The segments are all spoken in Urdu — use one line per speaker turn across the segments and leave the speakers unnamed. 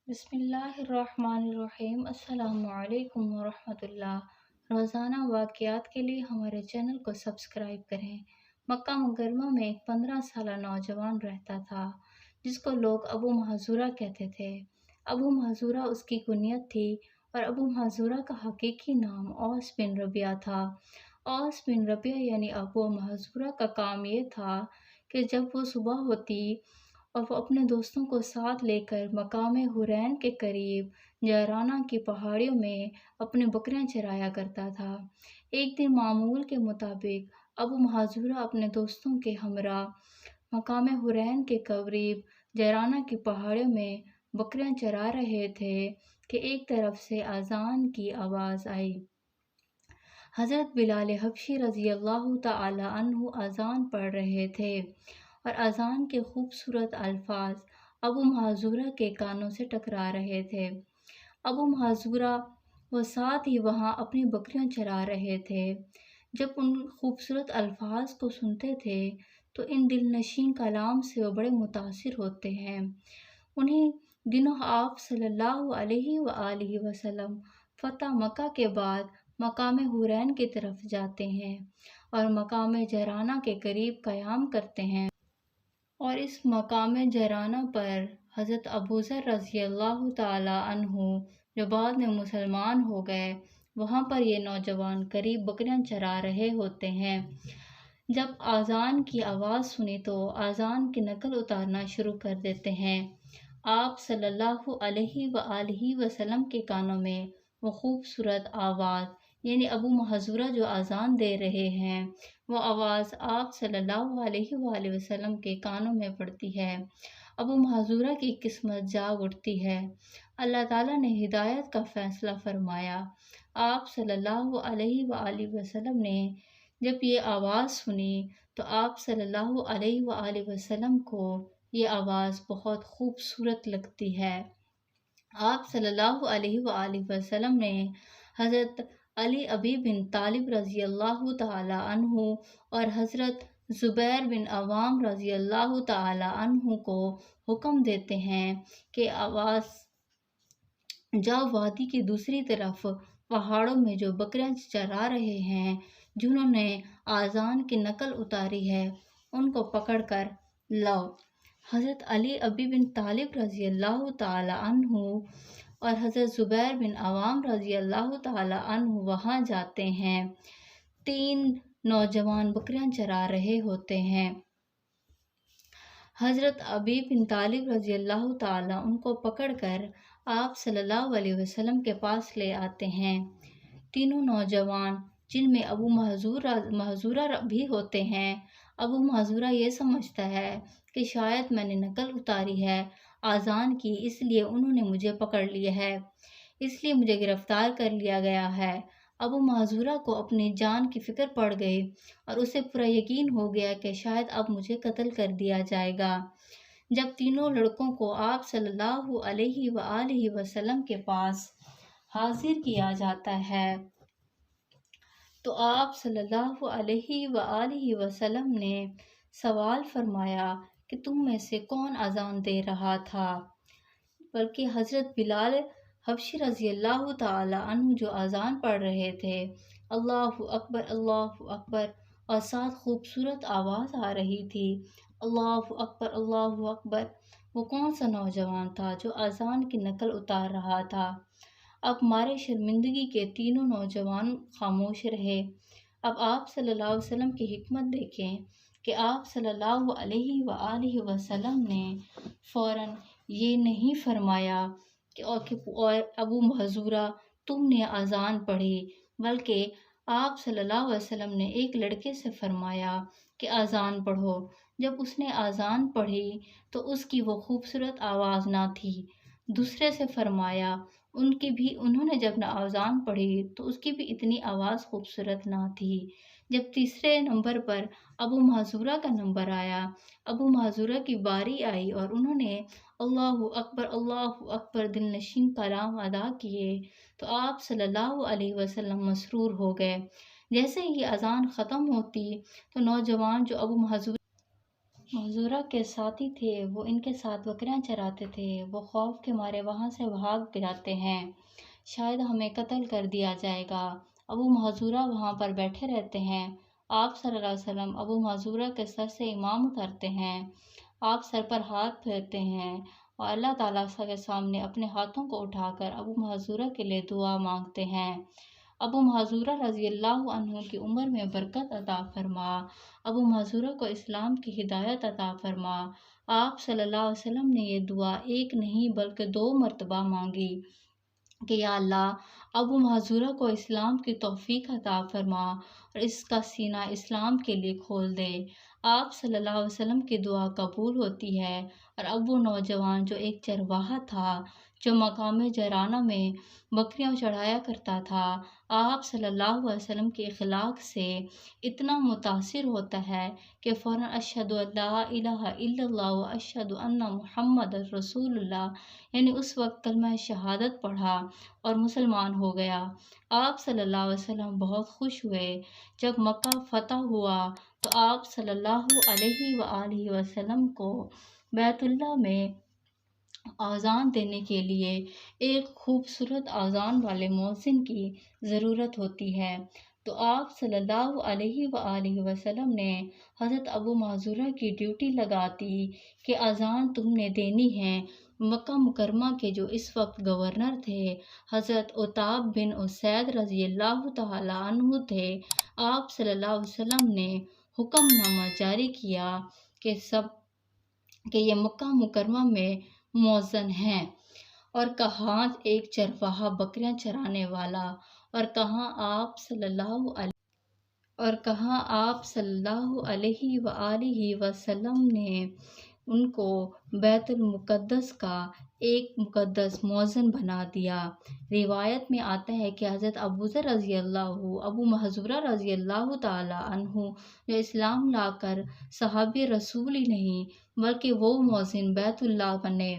بسم اللہ الرحمن الرحیم۔ السلام علیکم ورحمۃ اللہ۔ روزانہ واقعات کے لیے ہمارے چینل کو سبسکرائب کریں۔ مکہ مکرمہ میں ایک 15 سالہ نوجوان رہتا تھا جس کو لوگ ابو محذورہ کہتے تھے۔ ابو محذورہ اس کی کنیت تھی اور ابو محذورہ کا حقیقی نام اوس بن ربیعہ تھا۔ اوس بن ربیعہ یعنی ابو محذورہ کا کام یہ تھا کہ جب وہ صبح ہوتی اور وہ اپنے دوستوں کو ساتھ لے کر مقام حرین کے قریب جعرانہ کی پہاڑیوں میں اپنی بکریاں چرایا کرتا تھا۔ ایک دن معمول کے مطابق ابو محذورہ اپنے دوستوں کے ہمراہ مقام حرین کے قریب جعرانہ کی پہاڑیوں میں بکریاں چرا رہے تھے کہ ایک طرف سے اذان کی آواز آئی۔ حضرت بلال حبشی رضی اللہ تعالی عنہ اذان پڑھ رہے تھے اور اذان کے خوبصورت الفاظ ابو محذورہ کے کانوں سے ٹکرا رہے تھے۔ ابو محذورہ وہ ساتھ ہی وہاں اپنی بکریاں چرا رہے تھے۔ جب ان خوبصورت الفاظ کو سنتے تھے تو ان دل نشین کلام سے وہ بڑے متاثر ہوتے ہیں۔ انہی دنوں آپ صلی اللہ علیہ وآلہ وسلم فتح مکہ کے بعد مقام حرین کی طرف جاتے ہیں اور مقام جعرانہ کے قریب قیام کرتے ہیں، اور اس مقام جعرانہ پر حضرت ابوذر رضی اللہ تعالی عنہ جو بعد میں مسلمان ہو گئے، وہاں پر یہ نوجوان قریب بکریاں چرا رہے ہوتے ہیں۔ جب اذان کی آواز سنی تو اذان کی نقل اتارنا شروع کر دیتے ہیں۔ آپ صلی اللہ علیہ وآلہ وسلم کے کانوں میں وہ خوبصورت آواز یعنی ابو محذورہ جو اذان دے رہے ہیں، وہ آواز آپ صلی اللہ علیہ وآلہ وسلم کے کانوں میں پڑتی ہے۔ ابو محذورہ کی قسمت جاگ اٹھتی ہے۔ اللہ تعالیٰ نے ہدایت کا فیصلہ فرمایا۔ آپ صلی اللہ علیہ وآلہ وسلم نے جب یہ آواز سنی تو آپ صلی اللہ علیہ وآلہ وسلم کو یہ آواز بہت خوبصورت لگتی ہے۔ آپ صلی اللہ علیہ وآلہ وسلم نے حضرت علی ابی بن طالب رضی اللہ تعالی عنہ اور حضرت زبیر بن عوام رضی اللہ تعالی عنہ کو حکم دیتے ہیں کہ آواز جاؤ وادی کی دوسری طرف پہاڑوں میں جو بکریاں چرا رہے ہیں، جنہوں نے اذان کی نقل اتاری ہے، ان کو پکڑ کر لاؤ۔ حضرت علی ابی بن طالب رضی اللہ تعالی عنہ اور حضرت زبیر بن عوام رضی اللہ تعالی عنہ وہاں جاتے ہیں۔ 3 نوجوان بکریاں چرا رہے ہوتے ہیں۔ حضرت ابی بن طالب رضی اللہ تعالی ان کو پکڑ کر آپ صلی اللہ علیہ وسلم کے پاس لے آتے ہیں۔ تینوں نوجوان جن میں ابو محذورہ بھی ہوتے ہیں، ابو محذورہ یہ سمجھتا ہے کہ شاید میں نے نقل اتاری ہے اذان کی، اس لیے انہوں نے مجھے پکڑ لیا ہے، اس لیے مجھے گرفتار کر لیا گیا ہے۔ ابو محذورہ کو اپنی جان کی فکر پڑ گئی اور اسے پورا یقین ہو گیا کہ شاید اب مجھے قتل کر دیا جائے گا۔ جب تینوں لڑکوں کو آپ صلی اللہ علیہ وآلہ وسلم کے پاس حاضر کیا جاتا ہے تو آپ صلی اللہ علیہ وآلہ وسلم نے سوال فرمایا کہ تم میں سے کون اذان دے رہا تھا؟ بلکہ حضرت بلال حبشی رضی اللہ تعالی عنہ جو اذان پڑھ رہے تھے، اللہ اکبر، اور ساتھ خوبصورت آواز آ رہی تھی، اللہ اکبر۔ وہ کون سا نوجوان تھا جو اذان کی نقل اتار رہا تھا؟ اب مارے شرمندگی کے تینوں نوجوان خاموش رہے۔ اب آپ صلی اللہ علیہ وسلم کی حکمت دیکھیں کہ آپ صلی اللہ علیہ وآلہ وسلم نے فوراً یہ نہیں فرمایا کہ اور ابو محذورہ تم نے اذان پڑھی، بلکہ آپ صلی اللہ علیہ وسلم نے ایک لڑکے سے فرمایا کہ اذان پڑھو۔ جب اس نے اذان پڑھی تو اس کی وہ خوبصورت آواز نہ تھی۔ دوسرے سے فرمایا، انہوں نے جب اذان پڑھی تو اس کی بھی اتنی آواز خوبصورت نہ تھی۔ جب تیسرے نمبر پر ابو محذورہ کا نمبر آیا، ابو محذورہ کی باری آئی اور انہوں نے اللہ اکبر دل نشین کلام ادا کیے تو آپ صلی اللہ علیہ وسلم مسرور ہو گئے۔ جیسے ہی اذان ختم ہوتی تو نوجوان جو ابو محذورہ محظورہ کے ساتھی تھے، وہ ان کے ساتھ بکریاں چراتے تھے۔ وہ خوف کے مارے وہاں سے بھاگ جاتے ہیں، شاید ہمیں قتل کر دیا جائے گا۔ ابو محظورہ وہاں پر بیٹھے رہتے ہیں۔ آپ صلی اللہ علیہ وسلم ابو محظورہ کے سر سے ایمام اتارتے ہیں۔ آپ سر پر ہاتھ پھیرتے ہیں اور اللہ تعالیٰ کے سامنے اپنے ہاتھوں کو اٹھا کر ابو محظورہ کے لیے دعا مانگتے ہیں۔ ابو محظورہ رضی اللہ عنہ کی عمر میں برکت عطا فرما، ابو محظورہ کو اسلام کی ہدایت عطا فرما۔ آپ صلی اللہ علیہ وسلم نے یہ دعا ایک نہیں بلکہ 2 مرتبہ مانگی کہ یا اللہ ابو محظورہ کو اسلام کی توفیق عطا فرما اور اس کا سینہ اسلام کے لیے کھول دے۔ آپ صلی اللہ علیہ وسلم کی دعا قبول ہوتی ہے اور اب وہ نوجوان جو ایک چرواہا تھا، جو مقام جرانہ میں بکریاں چڑھایا کرتا تھا، آپ صلی اللہ علیہ وسلم کے اخلاق سے اتنا متاثر ہوتا ہے کہ فوراً اشہد ان لا الہ الا اللہ و اشہد ان محمد رسول اللہ، یعنی اس وقت کلمہ شہادت پڑھا اور مسلمان ہو گیا۔ آپ صلی اللہ علیہ وسلم بہت خوش ہوئے جب مکہ فتح ہوا، تو آپ صلی اللہ علیہ وآلہ وسلم کو بیت اللہ میں اذان دینے کے لیے ایک خوبصورت اذان والے مؤذن کی ضرورت ہوتی ہے، تو آپ صلی اللہ علیہ وآلہ وسلم نے حضرت ابو محظورہ کی ڈیوٹی لگا دی کہ اذان تم نے دینی ہے۔ مکہ مکرمہ کے جو اس وقت گورنر تھے حضرت عتاب بن اسید رضی اللہ تعالیٰ عنہ تھے۔ آپ صلی اللہ علیہ وسلم نے حکم نامہ جاری کیا کہ یہ مکہ مکرمہ میں مؤذن ہیں، اور کہاں ایک چرواہا بکریاں چرانے والا، اور کہاں آپ صلی اللہ علیہ وآلہ وسلم نے ان کو بیت المقدس کا ایک مقدس مؤذن بنا دیا۔ روایت میں آتا ہے کہ حضرت ابو محظورہ رضی اللہ تعالیٰ عنہ جو اسلام لا کر صحابی رسول ہی نہیں بلکہ وہ مؤذن بیت اللہ بنے۔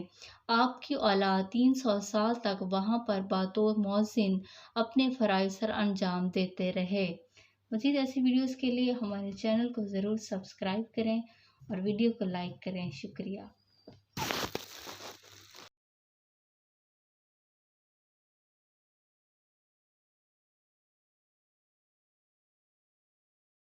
آپ کی اولاد 300 سال تک وہاں پر بطور مؤذن اپنے فرائض سر انجام دیتے رہے۔ مزید ایسی ویڈیوز کے لیے ہمارے چینل کو ضرور سبسکرائب کریں اور ویڈیو کو لائک کریں۔ شکریہ۔